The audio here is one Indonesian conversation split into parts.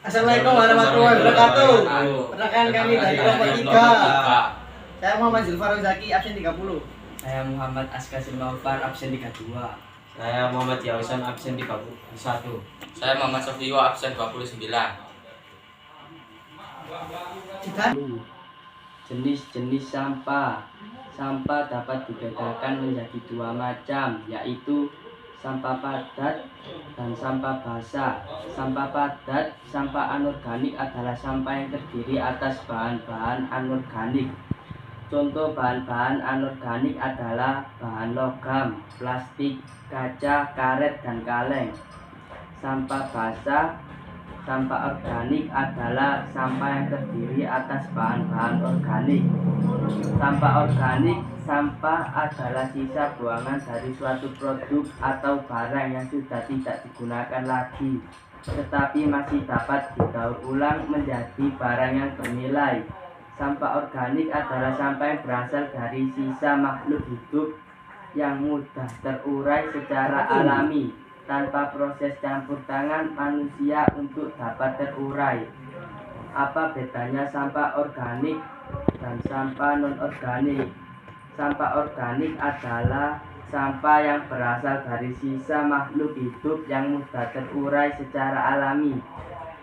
Assalamualaikum warahmatullahi wabarakatuh. Rekan kami dari kelompok 3. Saya Muhammad Zulfar Zaki, absen 30. Saya Muhammad Askasil Maufar, absen 32. Saya Muhammad Yawisan, absen 31. Saya Muhammad Sofio, absen 29. Jenis-jenis sampah. Sampah dapat dibedakan menjadi dua macam, yaitu sampah padat dan sampah basah. Sampah padat, sampah anorganik adalah sampah yang terdiri atas bahan-bahan anorganik. Contoh bahan-bahan anorganik adalah bahan logam, plastik, kaca, karet, dan kaleng. Sampah basah, sampah organik adalah sampah yang terdiri atas bahan-bahan organik. Sampah organik, sampah adalah sisa buangan dari suatu produk atau barang yang sudah tidak digunakan lagi, tetapi masih dapat didaur ulang menjadi barang yang bernilai. Sampah organik adalah sampah yang berasal dari sisa makhluk hidup yang mudah terurai secara alami, tanpa proses campur tangan manusia untuk dapat terurai. Apa bedanya sampah organik dan sampah non-organik? Sampah organik adalah sampah yang berasal dari sisa makhluk hidup yang mudah terurai secara alami,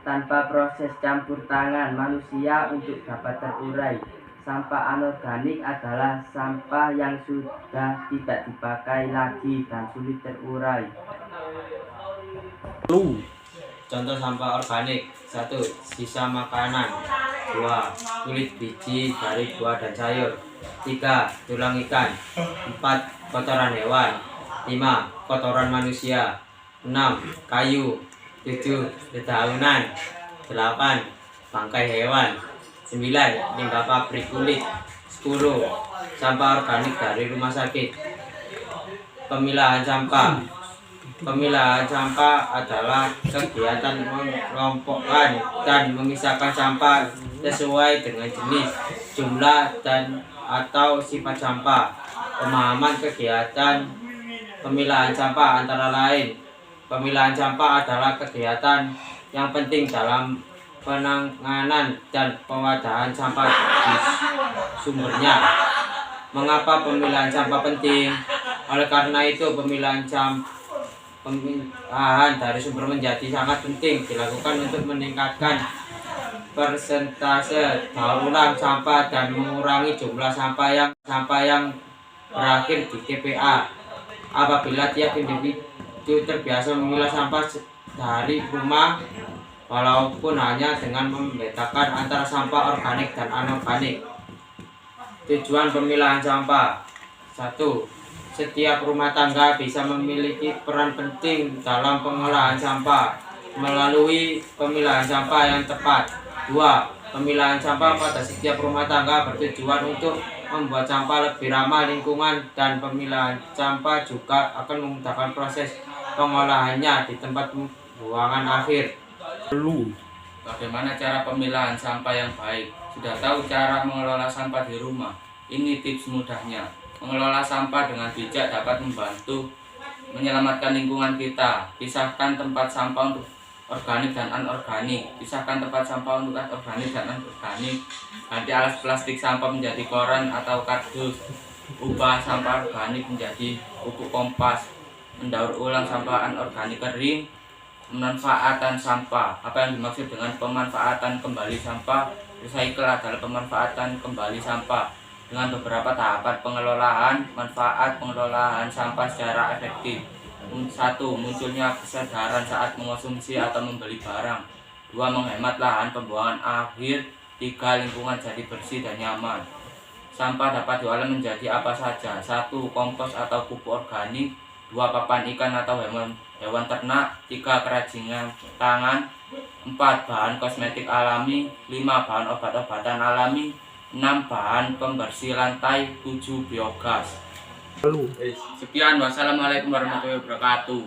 tanpa proses campur tangan manusia untuk dapat terurai. Sampah anorganik adalah sampah yang sudah tidak dipakai lagi dan sulit terurai. Contoh sampah organik: 1. Sisa makanan. 2. Kulit biji dari buah dan sayur. 3. Tulang ikan. 4. Kotoran hewan. 5. Kotoran manusia. 6. Kayu. 7. Dedaunan. 8. Bangkai hewan. 9. Limbah pabrik kulit. 10. Sampah organik dari rumah sakit. Pemilahan sampah. Pemilahan sampah adalah kegiatan mengelompokkan dan memisahkan sampah sesuai dengan jenis, jumlah, dan atau sifat sampah. Pemahaman kegiatan pemilahan sampah antara lain: pemilahan sampah adalah kegiatan yang penting dalam penanganan dan pewadahan sampah di sumbernya. Mengapa pemilahan sampah penting? Oleh karena itu, pemilahan dari sumber menjadi sangat penting dilakukan untuk meningkatkan persentase daur ulang sampah dan mengurangi jumlah sampah yang berakhir di TPA. Apabila tiap individu terbiasa memilah sampah dari rumah, walaupun hanya dengan membedakan antara sampah organik dan anorganik. Tujuan pemilahan sampah: 1. Setiap rumah tangga bisa memiliki peran penting dalam pengolahan sampah melalui pemilahan sampah yang tepat. 2. Pemilahan sampah pada setiap rumah tangga bertujuan untuk membuat sampah lebih ramah lingkungan, dan pemilahan sampah juga akan memudahkan proses pengolahannya di tempat pembuangan akhir. Bagaimana cara pemilahan sampah yang baik? Sudah tahu cara mengelola sampah di rumah? Ini tips mudahnya. Mengelola sampah dengan bijak dapat membantu menyelamatkan lingkungan kita. Pisahkan tempat sampah untuk organik dan anorganik. Pisahkan tempat sampah untuk organik dan anorganik. Ganti alas plastik sampah menjadi koran atau kardus. Ubah sampah organik menjadi pupuk kompas. Mendaur ulang sampah anorganik kering. Pemanfaatan sampah. Apa yang dimaksud dengan pemanfaatan kembali sampah? Recycle adalah pemanfaatan kembali sampah dengan beberapa tahapan pengelolaan. Manfaat pengelolaan sampah secara efektif: 1. Munculnya kesadaran saat mengonsumsi atau membeli barang. 2. Menghemat lahan pembuangan akhir. 3. Lingkungan jadi bersih dan nyaman. Sampah dapat diolah menjadi apa saja: 1. Kompos atau pupuk organik. 2. Pakan ikan atau hewan ternak. 3. Kerajinan tangan. 4. Bahan kosmetik alami. 5. Bahan obat-obatan alami. 6. Bahan pembersih lantai. 7. Biogas. Sekian, wassalamualaikum warahmatullahi wabarakatuh.